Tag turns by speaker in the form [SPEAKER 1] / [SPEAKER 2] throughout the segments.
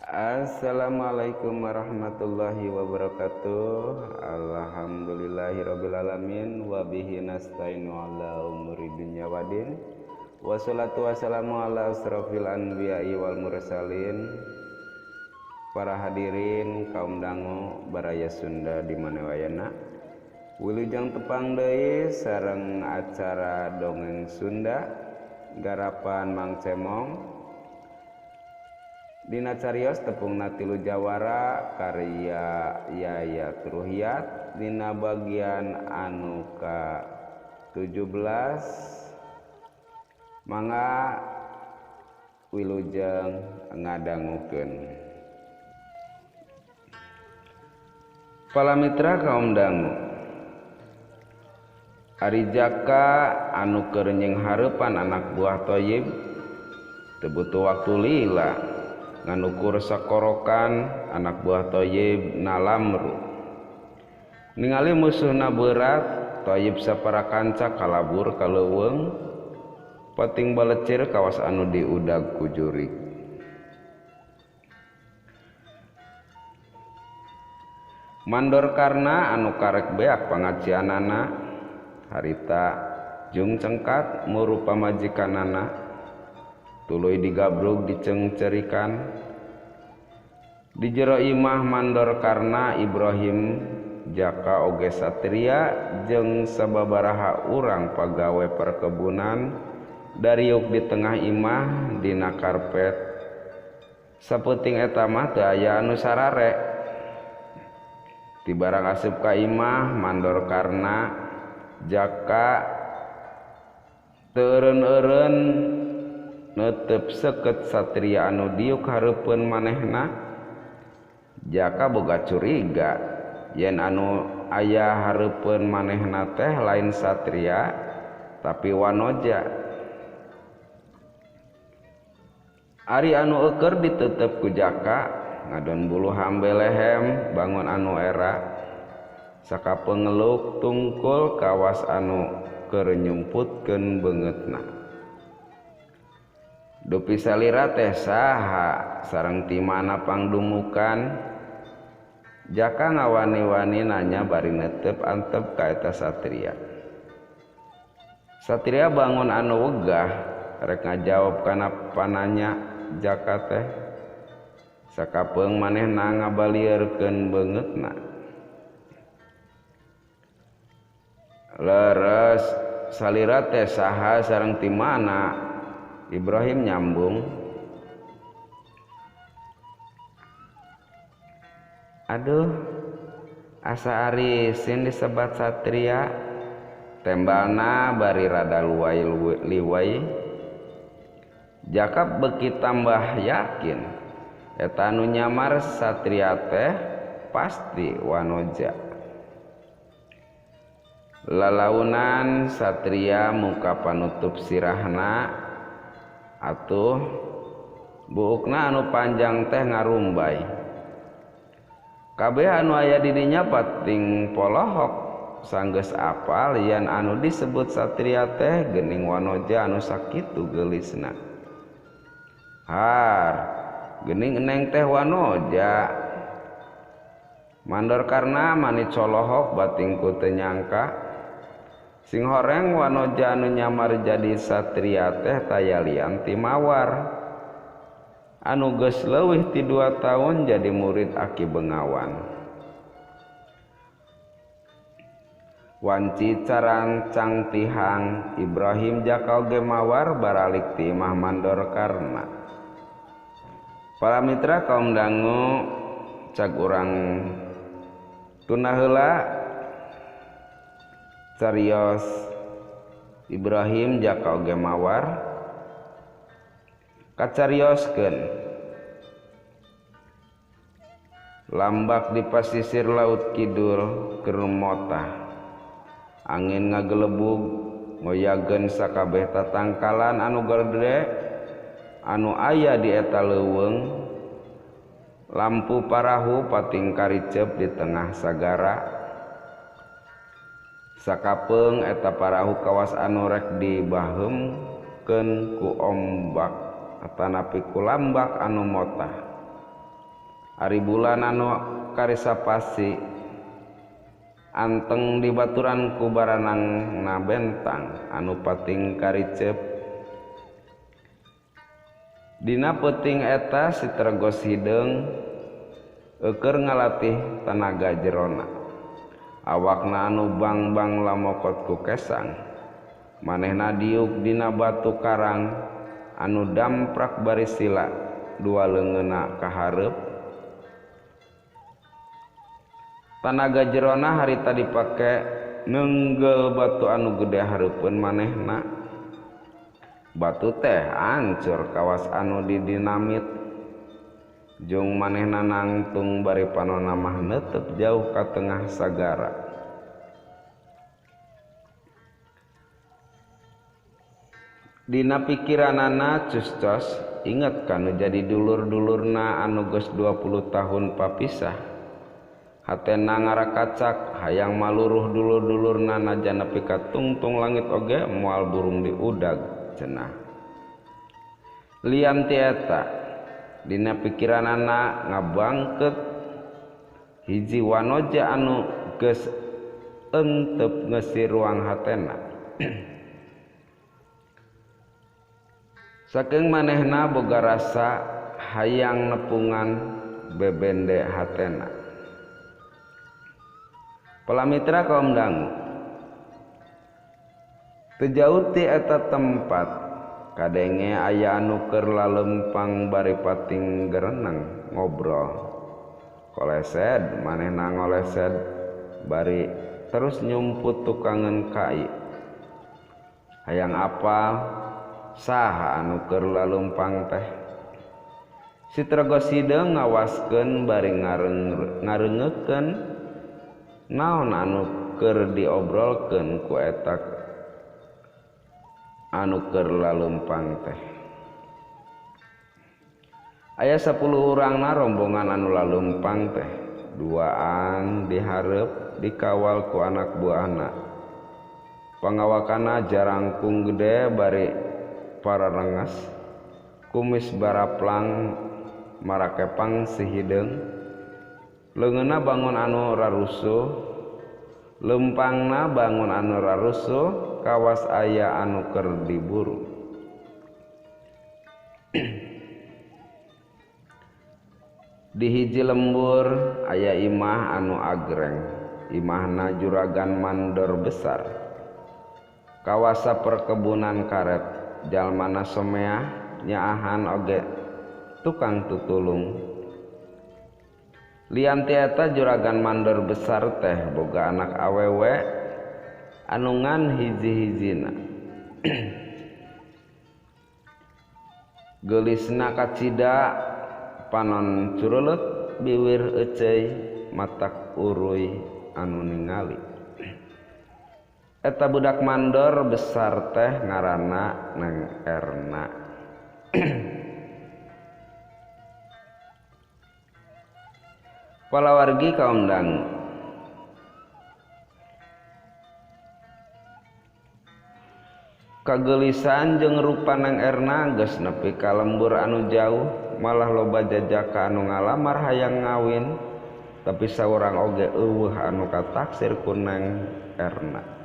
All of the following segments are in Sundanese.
[SPEAKER 1] Assalamualaikum warahmatullahi wabarakatuh. Alhamdulillahirrabbilalamin. Wabihi nasta'inu ala umuri dunya wadin. Wassalatu wassalamu ala asrafil anbiya'i wal mursalin. Para hadirin kaum dangu baraya Sunda di mana wayana, wilujeng tepang deui sareng acara dongeng Sunda garapan Mang Cemong. Dina carios tepungna tilu jawara karya Yayat Ruhyat dina bagian anu ka 17 mangga wilujeng ngadangukeun. Para mitra kaum dangu, ari jaka anu keur nyeng hareupan anak buah Thayyib teu butuh waktu lila nganukur sakorokan anak buah Thayyib na lamru. Ningali musuhna berat, Thayyib sapara kanca kalabur ka leuweung pating balecir kawas anu diudag ku jurig. Mandor karna anu karek beak pangacianana harita jeung cengkat muru pamajikanana tuluy digabrug dicengcerikan. Di jero imah mandor karna Ibrahim jaka oge satria jeung sababaraha urang pagawe perkebunan dariuk di tengah imah dina karpet. Saputing eta mah teu aya anu sarare. Ti barang asup ka imah mandor karna jaka teu eureun-eureun neuteup seukeut satria anu diuk hareupeun manehna. Jaka boga curiga yen anu aya hareupeun manehna teh lain satria tapi wanoja. Ari anu eukeur diteuteup ku jaka ngadon bulu hambe lehem bangun anu era sakapeung ngeluk tungkul kawas anu keur nyumputkeun beungeutna. Dupi salira teh saha sareng ti mana pangdumukan. Jaka ngawani-wani nanya bari neuteup antep ka eta satria. Satria bangun anu wegah rek ngajawab kana pananya jaka teh. Sakapeung manehna ngabalieurkeun beungeutna. Leres salira teh saha sareng ti mana? Ibrahim nyambung, aduh asa ari sin disebat satria tembalna bari rada luwai liwai. Jaka beuki tambah yakin eta anu nyamar satria teh pasti wanoja. Lalaunan satria muka panutup sirahna atuh buukna anu panjang teh ngarumbay. Kabeh anu aya di dinya pating polohok sanggeus apal yen anu disebut satria teh geuning wanoja anu sakitu geulisna. Har geuning eneng teh wanoja. Mandor karna mani colohok batingku teu nyangka sing horeng wanoja anu nyamar jadi satria teh tayalian ti mawar anu geus leuwih ti 2 tahun jadi murid Aki Bengawan. Wanci carancang tihang Ibrahim jaka oge mawar baralik ti imah mandor karna. Para mitra kaum dangu cag urang tuna heula carios Ibrahim jaka oge mawar kacarioskeun. Lambak di pasisir laut kidul keur motah angin ngagelebug ngoyageun sakabeh tatangkalan anu gede anu aya di eta leuweung. Lampu parahu pating karicep di tengah sagara. Sakapeung eta parahu kawas anu rek dibaheumkeun ku ombak atanapi ku lambak anu motah. ari bulan anu karisa pasi anteng dibaturan ku baranang na bentang anu pating karicep dina peuting eta si Tregos Hideung eukeur ngalatih tanaga jerona awakna anu bang-bang lamokot ku kesang manehna diuk dina batu karang anu damprak bari sila dua leungeunna ka hareup tanaga jerona harita dipake neunggel batu anu gede hareupeun manehna batu teh hancur kawas anu didinamit jeung manehna nangtung bari panonna mah neuteup jauh ka tengah sagara dina pikiranana custos inget kanu jadi dulur-dulurna anu geus 20 tahun papisah hatena ngarakacak hayang maluruh dulur-dulurna najan nepi ka tungtung langit oge moal burung diudag cenah lian ti eta dina pikiranana ngabangkeut hiji wanoja anu geus euteup ngeusi ruang hatena saking manehna boga rasa hayang nepungan bebende hatena palamitra kaum dangu teu jauh ti eta tempat kadenge aya anu keur lalempang bari pating gereneng ngobrol kolesed manehna ngolesed bari terus nyumput tukangan kai hayang apal saha anu keur lalempang teh si Tregos Hideung ngawaskeun bari ngareungekeun naon anu keur diobrolkeun ku eta anu keur lalempang teh aya 10 urangna rombongan anu lalempang teh duaan di hareup dikawal ku anak buahna pangawakana jarangkung gede bari para rengas kumis baraplang marakepang si Hideung leungeunna bangun anu rarusuh lempangna bangun anu rarusuh kawas aya anu keur diburu di hiji lembur aya imah anu agreng imahna juragan mandor besar kawasa perkebunan karet jalmana someah nyaahan oge tukang tutulung lian ti eta juragan mandor besar teh boga anak awewe anu ngan hiji-hijina geulisna kacida panon cureuleut biwir euceuy matak uruy anu ningali eta budak mandor besar teh ngaranna Neng Erna palawargi kaum dangu kageulisan jeung rupa Neng Erna geus nepi ka lembur anu jauh malah loba jajaka anu ngalamar hayang ngawin tapi saurang oge eueuh anu kataksir ku Neng Erna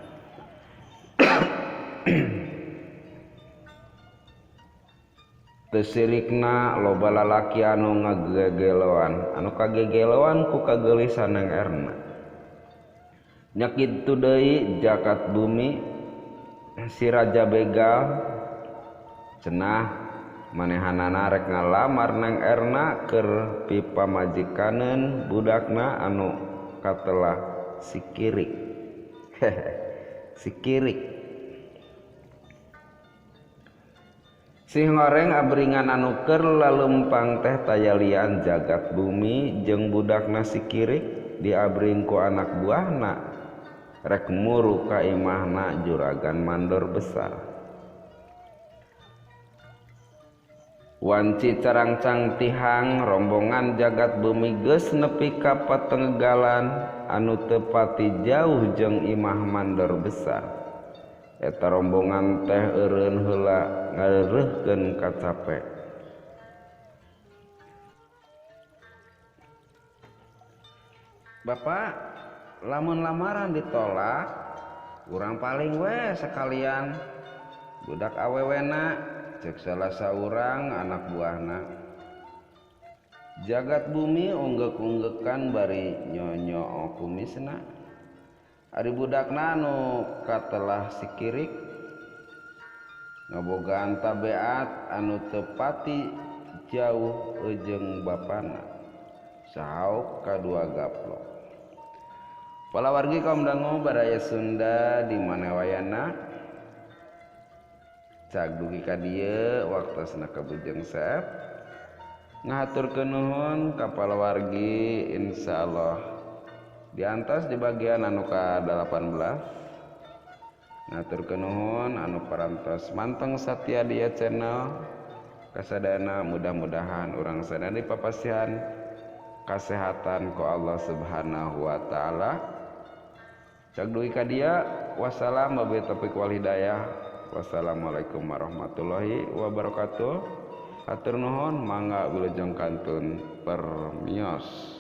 [SPEAKER 1] teu sirikna loba lalaki anu ngagegeloan anu kagegeloan ku kageulisan Neng Erna nya kitu deui jakat bumi si Raja Begal cenah manehanana rek ngalamar Neng Erna keur pipamajikaneun budakna anu katelah si Kirik si Kirik si ngoreng abringan anu keur lalempang teh tayalian jagat bumi jeung budakna si Kirik diabring ku anak buahna rek muru ka imahna juragan mandor besar wanci carangcang tihang rombongan jagat bumi geus nepi ka patenggalan anu teu pati jauh jeung imah mandor besar eta rombongan teh eureun heula ngareureuykeun ka capek Bapak lamun lamaran ditolak urang paling we sekalian budak awewena cek salah saurang anak buahna jagat bumi unggek-unggekan bari nyonyo kumisna ari budakna anu katelah sikirik ngabogaan tabeat anu tepati jauh ujung bapana sahauk kadua gaplok. Palawargi kaum dangu baraya Sunda di mana wayana cag dugi ka dieu waktosna kabujeng saep ngahaturkeun nuhun ka palawargi insyaallah diantos di bagian anu ka 18 ngaturkeun nuhun anu parantos manteng satya di channel kasadana mudah-mudahan urang sadaya dipapasihan kesehatan ku Allah Subhanahu wa taala. Cak dugi ka dia wassalam wabillahi taufiq wal hidayah. Wassalamualaikum warahmatullahi wabarakatuh. Hatur nuhun mangga wilujeng kantun permios.